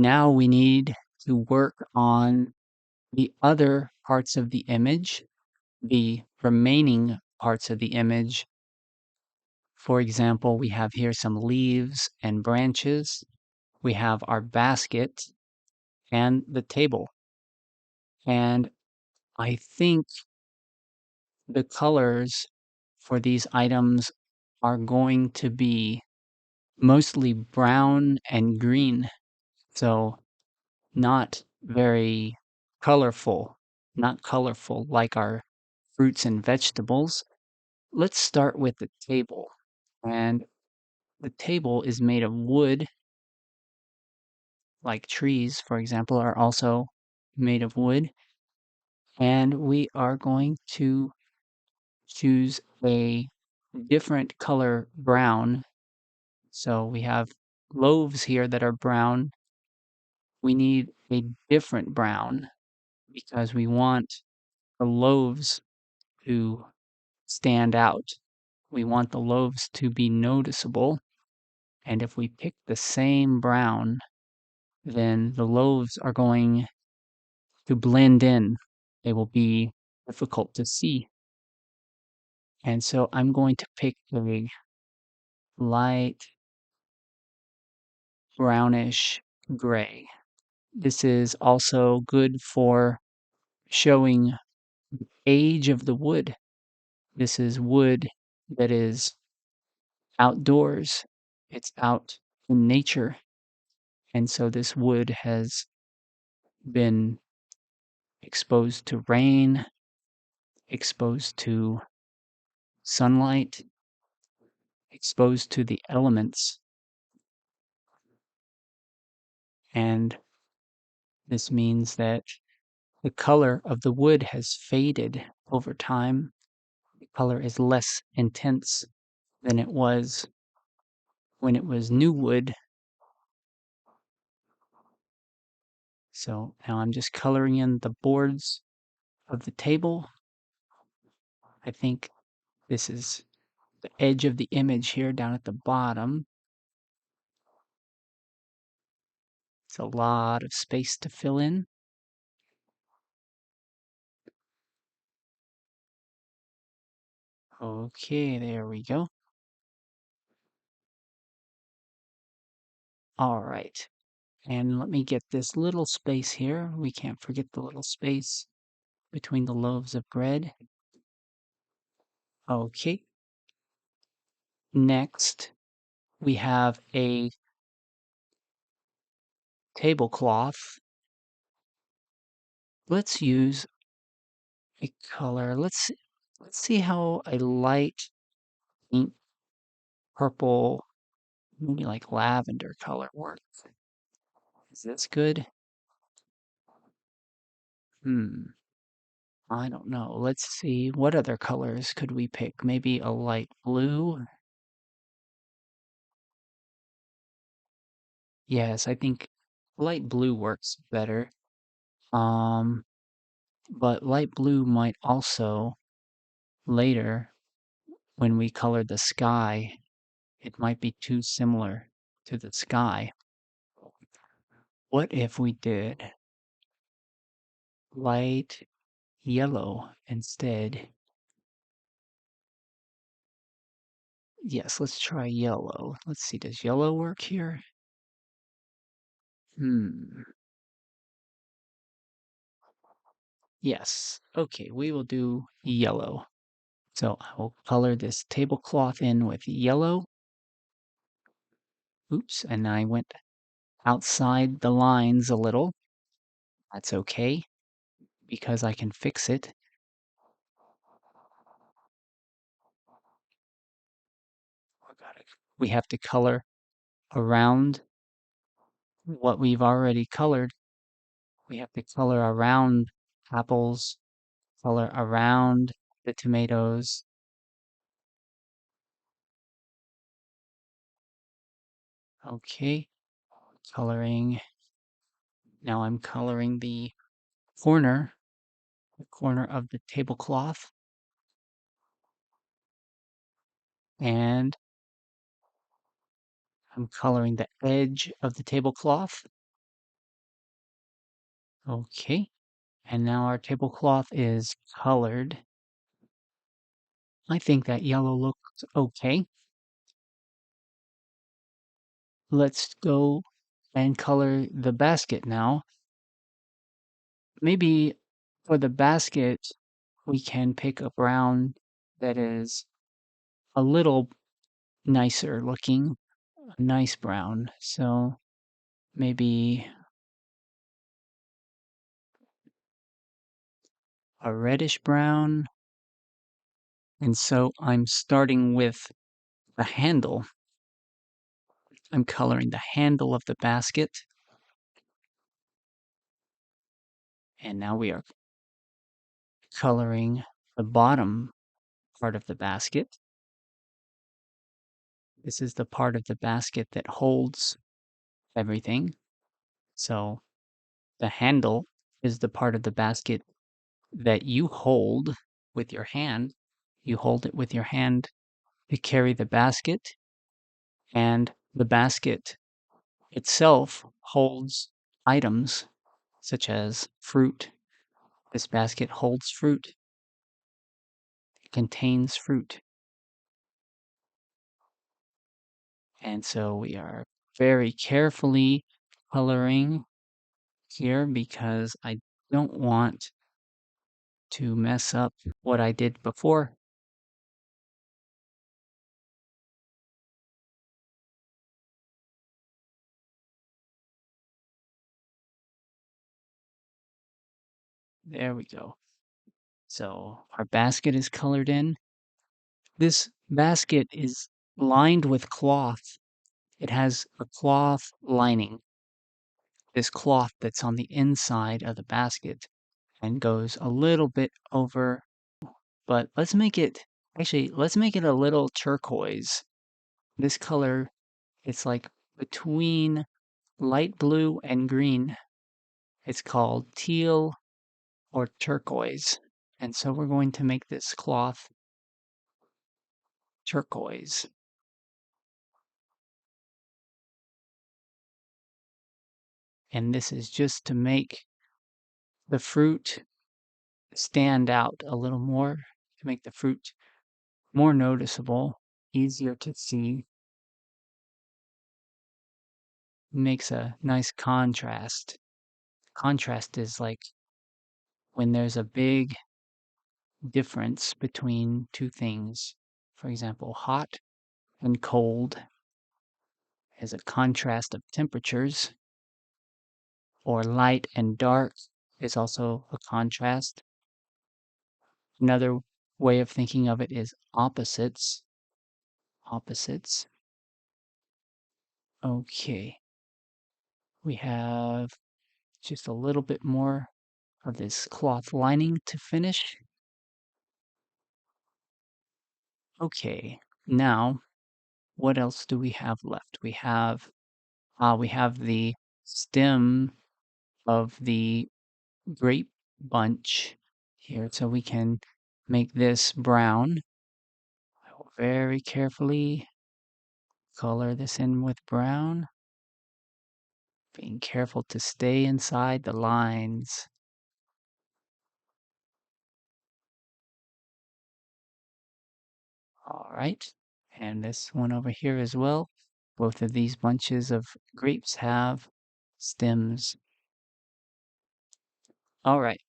Now we need to work on the other parts of the image, the remaining parts of the image. For example, we have here some leaves and branches. We have our basket and the table. And I think the colors for these items are going to be mostly brown and green. So not very colorful, not colorful like our fruits and vegetables. Let's start with the table. And the table is made of wood, like trees, for example, are also made of wood. And we are going to choose a different color brown. So we have loaves here that are brown. We need a different brown because we want the loaves to stand out. We want the loaves to be noticeable. And if we pick the same brown, then the loaves are going to blend in. They will be difficult to see. And so I'm going to pick a light brownish gray. This is also good for showing age of the wood. This is wood that is outdoors. It's out in nature. And so this wood has been exposed to rain, exposed to sunlight, exposed to the elements. And this means that the color of the wood has faded over time. The color is less intense than it was when it was new wood. So now I'm just coloring in the boards of the table. I think this is the edge of the image here down at the bottom. It's a lot of space to fill in. Okay, there we go. All right. And let me get this little space here. We can't forget the little space between the loaves of bread. Okay. Next, we have a tablecloth. Let's use a color. Let's see how a light pink, purple, maybe like lavender color works. Is this good? I don't know. Let's see. What other colors could we pick? Maybe a light blue? Yes, I think light blue works better. Um, but light blue might also later, when we color the sky, it might be too similar to the sky. What if we did light yellow instead? Yes, let's try yellow. Let's see, does yellow work here? Hmm. Yes. Okay, we will do yellow. So I will color this tablecloth in with yellow. Oops, and I went outside the lines a little. That's okay, because I can fix it. We have to color around what we've already colored. We have to color around apples, color around the tomatoes. Okay, coloring. Now I'm coloring the corner of the tablecloth, and I'm coloring the edge of the tablecloth. Okay, and now our tablecloth is colored. I think that yellow looks okay. Let's go and color the basket now. Maybe for the basket, we can pick a brown that is a little nicer looking, a nice brown. So maybe a reddish brown. And so I'm starting with the handle. I'm coloring the handle of the basket. And now we are coloring the bottom part of the basket. This is the part of the basket that holds everything. So the handle is the part of the basket that you hold with your hand. You hold it with your hand to carry the basket, and the basket itself holds items such as fruit. This basket holds fruit. It contains fruit. And so we are very carefully coloring here because I don't want to mess up what I did before. There we go. So our basket is colored in. This basket is lined with cloth. It has a cloth lining. This cloth that's on the inside of the basket and goes a little bit over, but let's make it a little turquoise. This color, it's like between light blue and green. It's called teal or turquoise. And so we're going to make this cloth turquoise. And this is just to make the fruit stand out a little more, to make the fruit more noticeable, easier to see. Makes a nice contrast. Contrast is like when there's a big difference between two things. For example, hot and cold is a contrast of temperatures, or light and dark is also a contrast. Another way of thinking of it is opposites. Opposites. Okay. We have just a little bit more of this cloth lining to finish. Okay. Now, what else do we have left? We have the stem of the grape bunch here, so we can make this brown. I will very carefully color this in with brown, being careful to stay inside the lines. All right, and this one over here as well. Both of these bunches of grapes have stems. All right.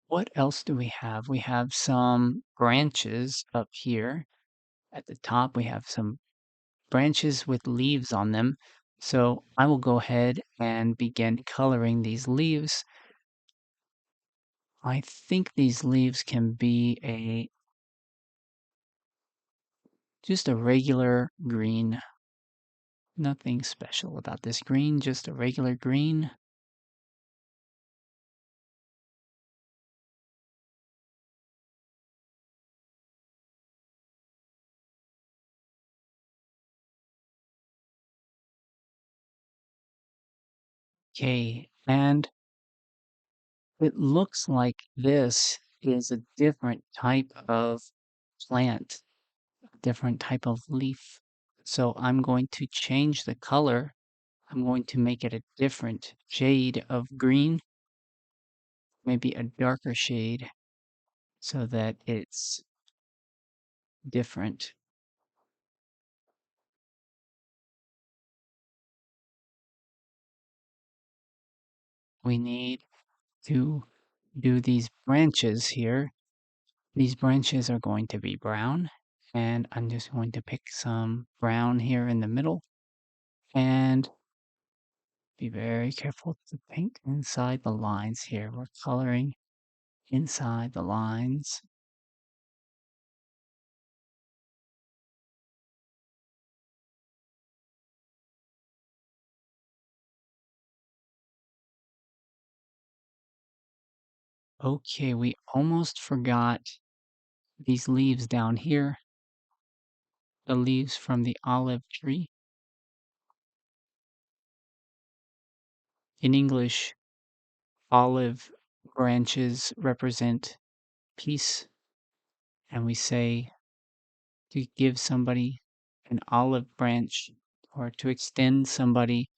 What else do we have? We have some branches up here. At the top, we have some branches with leaves on them. So I will go ahead and begin coloring these leaves. I think these leaves can be just a regular green. Nothing special about this green, just a regular green. Okay, and it looks like this is a different type of plant, a different type of leaf. So I'm going to change the color. I'm going to make it a different shade of green, maybe a darker shade, so that it's different. We need to do these branches here. These branches are going to be brown, and I'm just going to pick some brown here in the middle and be very careful to paint inside the lines here. We're coloring inside the lines. Okay, we almost forgot these leaves down here, the leaves from the olive tree. In English, olive branches represent peace, and we say to give somebody an olive branch or to extend somebody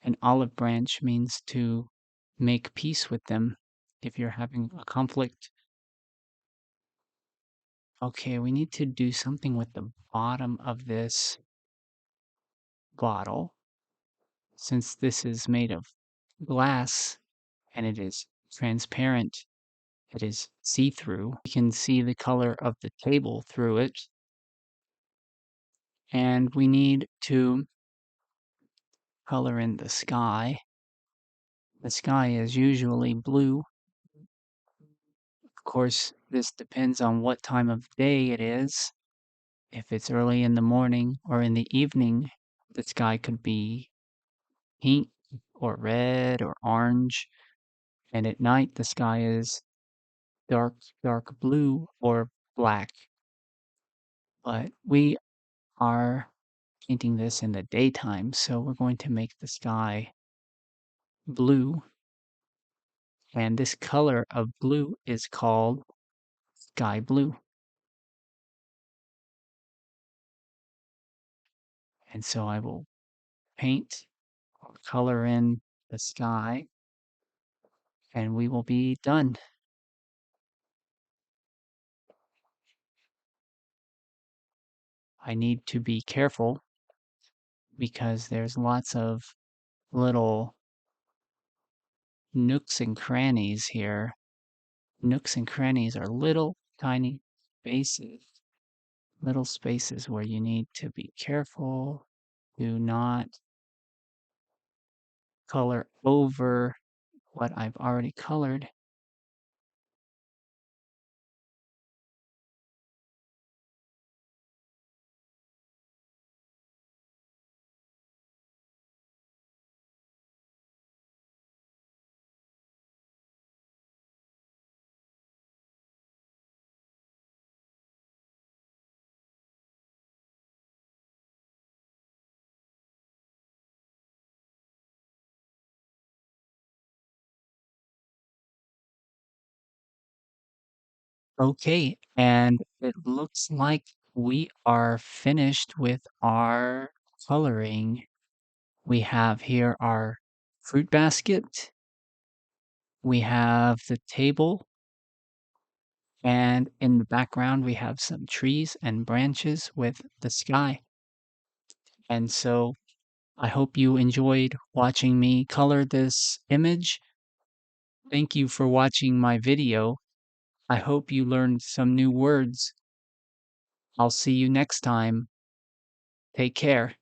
an olive branch means to make peace with them if you're having a conflict. Okay, we need to do something with the bottom of this bottle. Since this is made of glass and it is transparent, it is see-through. You can see the color of the table through it. And we need to color in the sky. The sky is usually blue. Of course, this depends on what time of day it is. If it's early in the morning or in the evening, the sky could be pink or red or orange. And at night, the sky is dark, dark blue or black. But we are painting this in the daytime, so we're going to make the sky blue. And this color of blue is called sky blue. And so I will paint or color in the sky and we will be done. I need to be careful because there's lots of little nooks and crannies here. Nooks and crannies are little tiny spaces, little spaces where you need to be careful. Do not color over what I've already colored. Okay, and it looks like we are finished with our coloring. We have here our fruit basket. We have the table, and in the background we have some trees and branches with the sky. And so I hope you enjoyed watching me color this image. Thank you for watching my video. I hope you learned some new words. I'll see you next time. Take care.